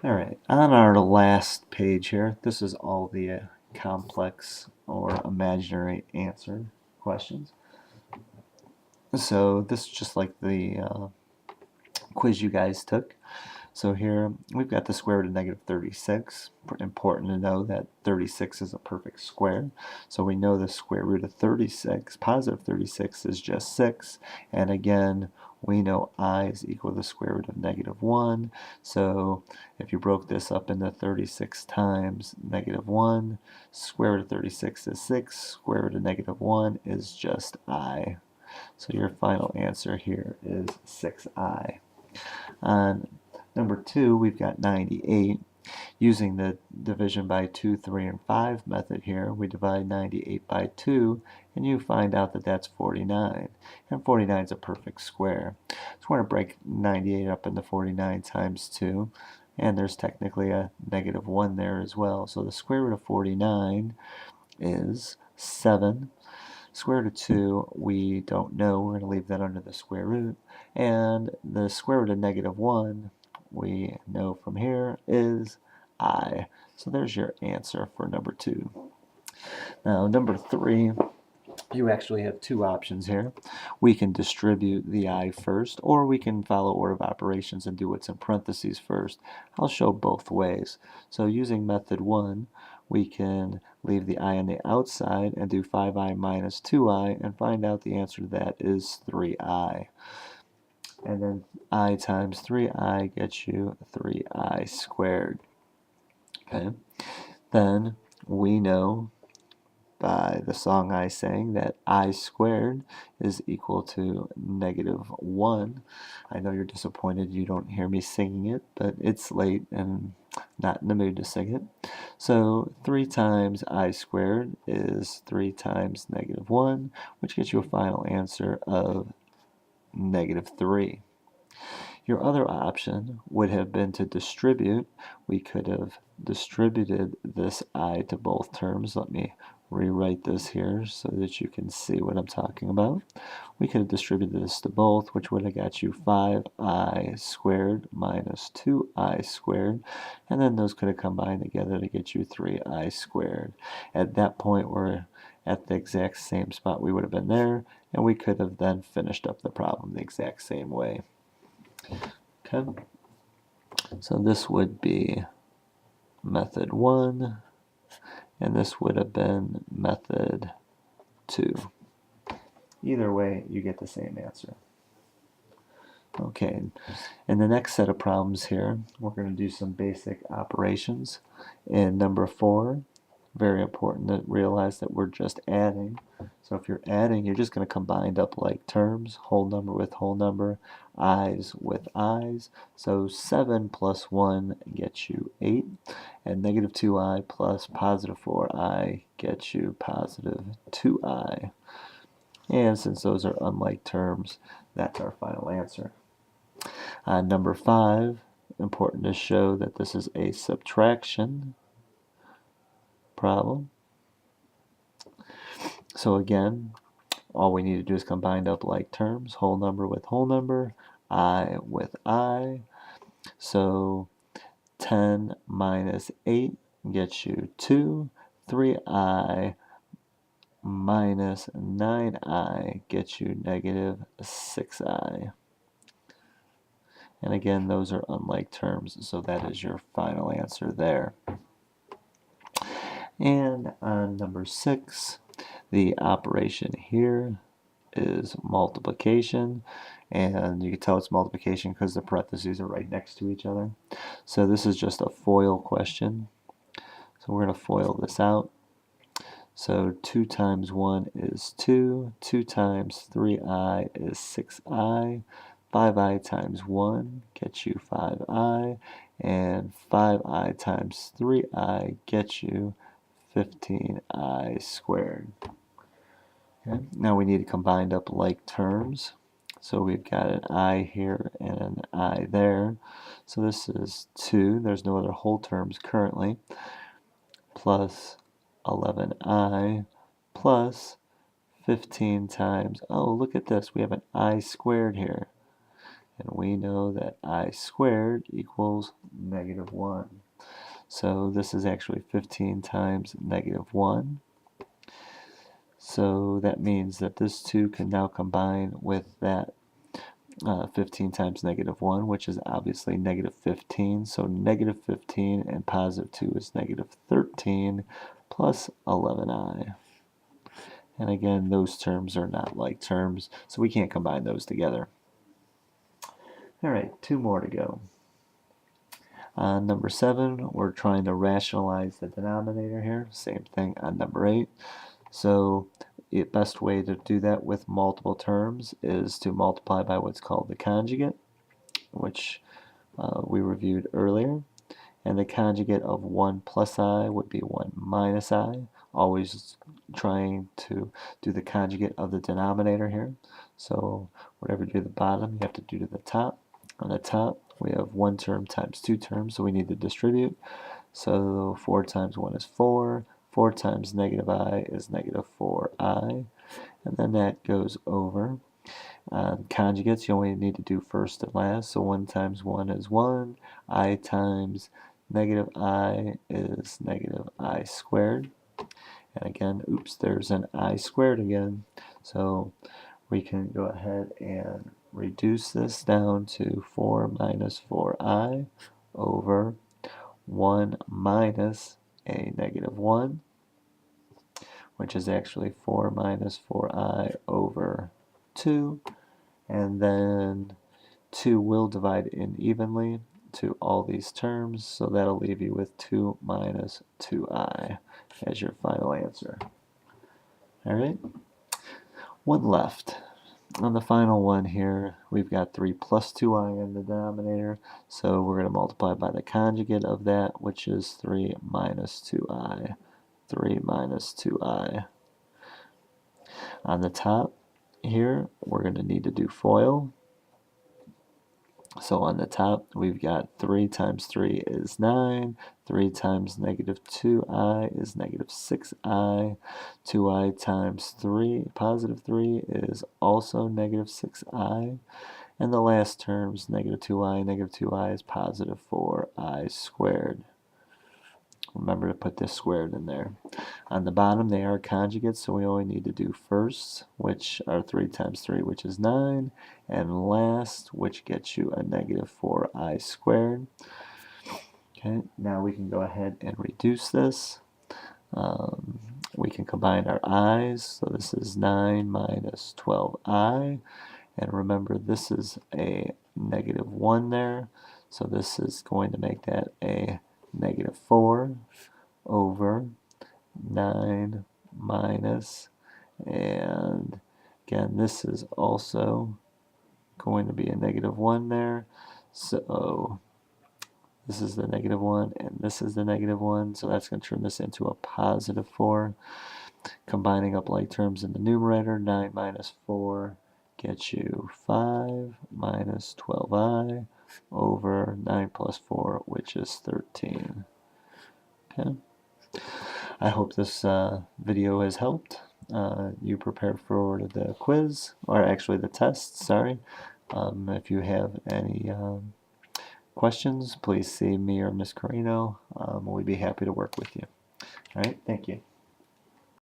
All right, on our last page here, this is all the complex or imaginary answer questions. So this is just like the quiz you guys took. So here we've got the square root of negative 36. Important to know that 36 is a perfect square. So we know the square root of 36, positive 36 is just 6. And again, we know I is equal to the square root of negative 1. So if you broke this up into 36 times negative 1, square root of 36 is 6. Square root of negative 1 is just I. So your final answer here is 6I. On number 2, we've got 98. Using the division by 2, 3, and 5 method here, we divide 98 by 2, and you find out that that's 49. And 49 is a perfect square. So we're going to break 98 up into 49 times 2, and there's technically a negative 1 there as well. So the square root of 49 is 7. Square root of 2, we don't know. We're going to leave that under the square root. And the square root of negative 1, we know from here, is I. So there's your answer for number 2. Now, number 3, you actually have two options here. We can distribute the I first, or we can follow order of operations and do what's in parentheses first. I'll show both ways. So using method 1, we can leave the I on the outside and do 5I minus 2I and find out the answer to that is 3I. And then I times 3I gets you 3I squared. Okay. Then we know by the song I sang that I squared is equal to negative 1. I know you're disappointed you don't hear me singing it, but it's late and not in the mood to sing it. So 3 times I squared is 3 times negative 1, which gets you a final answer of negative 3. Your other option would have been to distribute. We could have distributed this I to both terms. Let me rewrite this here so that you can see what I'm talking about. We could have distributed this to both, which would have got you 5I squared minus 2I squared, and then those could have combined together to get you 3I squared. At that point, we're at the exact same spot we would have been there, and we could have then finished up the problem the exact same way. Okay, so this would be method 1, and this would have been method 2. Either way, you get the same answer. Okay, in the next set of problems here, we're going to do some basic operations. In number 4, very important to realize that we're just adding. So if you're adding, you're just going to combine up like terms, whole number with whole number, i's with i's. So 7 plus 1 gets you 8, and negative 2i plus positive 4i gets you positive 2i. And since those are unlike terms, that's our final answer. Number 5, important to show that this is a subtraction problem. So again, all we need to do is combine up like terms, whole number with whole number, I with I. So 10 minus 8 gets you 2. 3i minus 9i gets you negative 6i. And again, those are unlike terms, so that is your final answer there. And on number 6, the operation here is multiplication, and you can tell it's multiplication because the parentheses are right next to each other. So this is just a FOIL question. So we're going to FOIL this out. So 2 times 1 is 2, 2 times 3i is 6i, 5i times 1 gets you 5i, and 5i times 3i gets you 15i squared. Okay. Now we need to combine up like terms. So we've got an I here and an I there. So this is 2, there's no other whole terms currently, plus 11i plus 15 times, oh look at this, we have an I squared here. and we know that I squared equals negative 1. So this is actually 15 times negative 1. So that means that this 2 can now combine with that 15 times negative 1, which is obviously negative 15. So negative 15 and positive 2 is negative 13 plus 11i. And again, those terms are not like terms, so we can't combine those together. All right, 2 more to go. On number 7, we're trying to rationalize the denominator here. Same thing on number 8. So the best way to do that with multiple terms is to multiply by what's called the conjugate, which we reviewed earlier. And the conjugate of 1 plus I would be 1 minus I. Always trying to do the conjugate of the denominator here. So whatever you do at the bottom, you have to do to the top. On the top, we have 1 term times 2 terms, so we need to distribute. So 4 times 1 is 4. 4 times negative I is negative 4I. And then that goes over. Conjugates, you only need to do first and last. So 1 times 1 is 1. I times negative I is negative I squared. And again, oops, there's an I squared again. So we can go ahead and reduce this down to 4 minus 4i over 1 minus a negative 1, which is actually 4 minus 4i over 2. And then 2 will divide in evenly to all these terms, so that'll leave you with 2 minus 2i as your final answer. All right, one left. On the final one here, we've got 3 plus 2i in the denominator, so we're going to multiply by the conjugate of that, which is 3 minus 2i. 3 minus 2i. On the top here, we're going to need to do FOIL. So on the top, we've got 3 times 3 is 9. 3 times negative 2i is negative 6i. 2i times 3, positive 3, is also negative 6i. And the last term's negative 2i is positive 4i squared. Remember to put this squared in there. On the bottom, they are conjugates, so we only need to do first, which are 3 times 3, which is 9, and last, which gets you a negative 4i squared. Okay, now we can go ahead and reduce this. We can combine our i's, so this is 9 minus 12i, and remember this is a negative 1 there, so this is going to make that a negative 4 over 9 minus, and again this is also going to be a negative 1 there, so this is the negative 1 and this is the negative 1, so that's going to turn this into a positive 4. Combining up like terms in the numerator, 9 minus 4 gets you 5 minus 12i over 9 plus 4, which is 13. Okay. I hope this video has helped you prepare for the quiz, or actually the test, sorry. If you have any questions, please see me or Ms. Carino. We'd be happy to work with you. All right, thank you.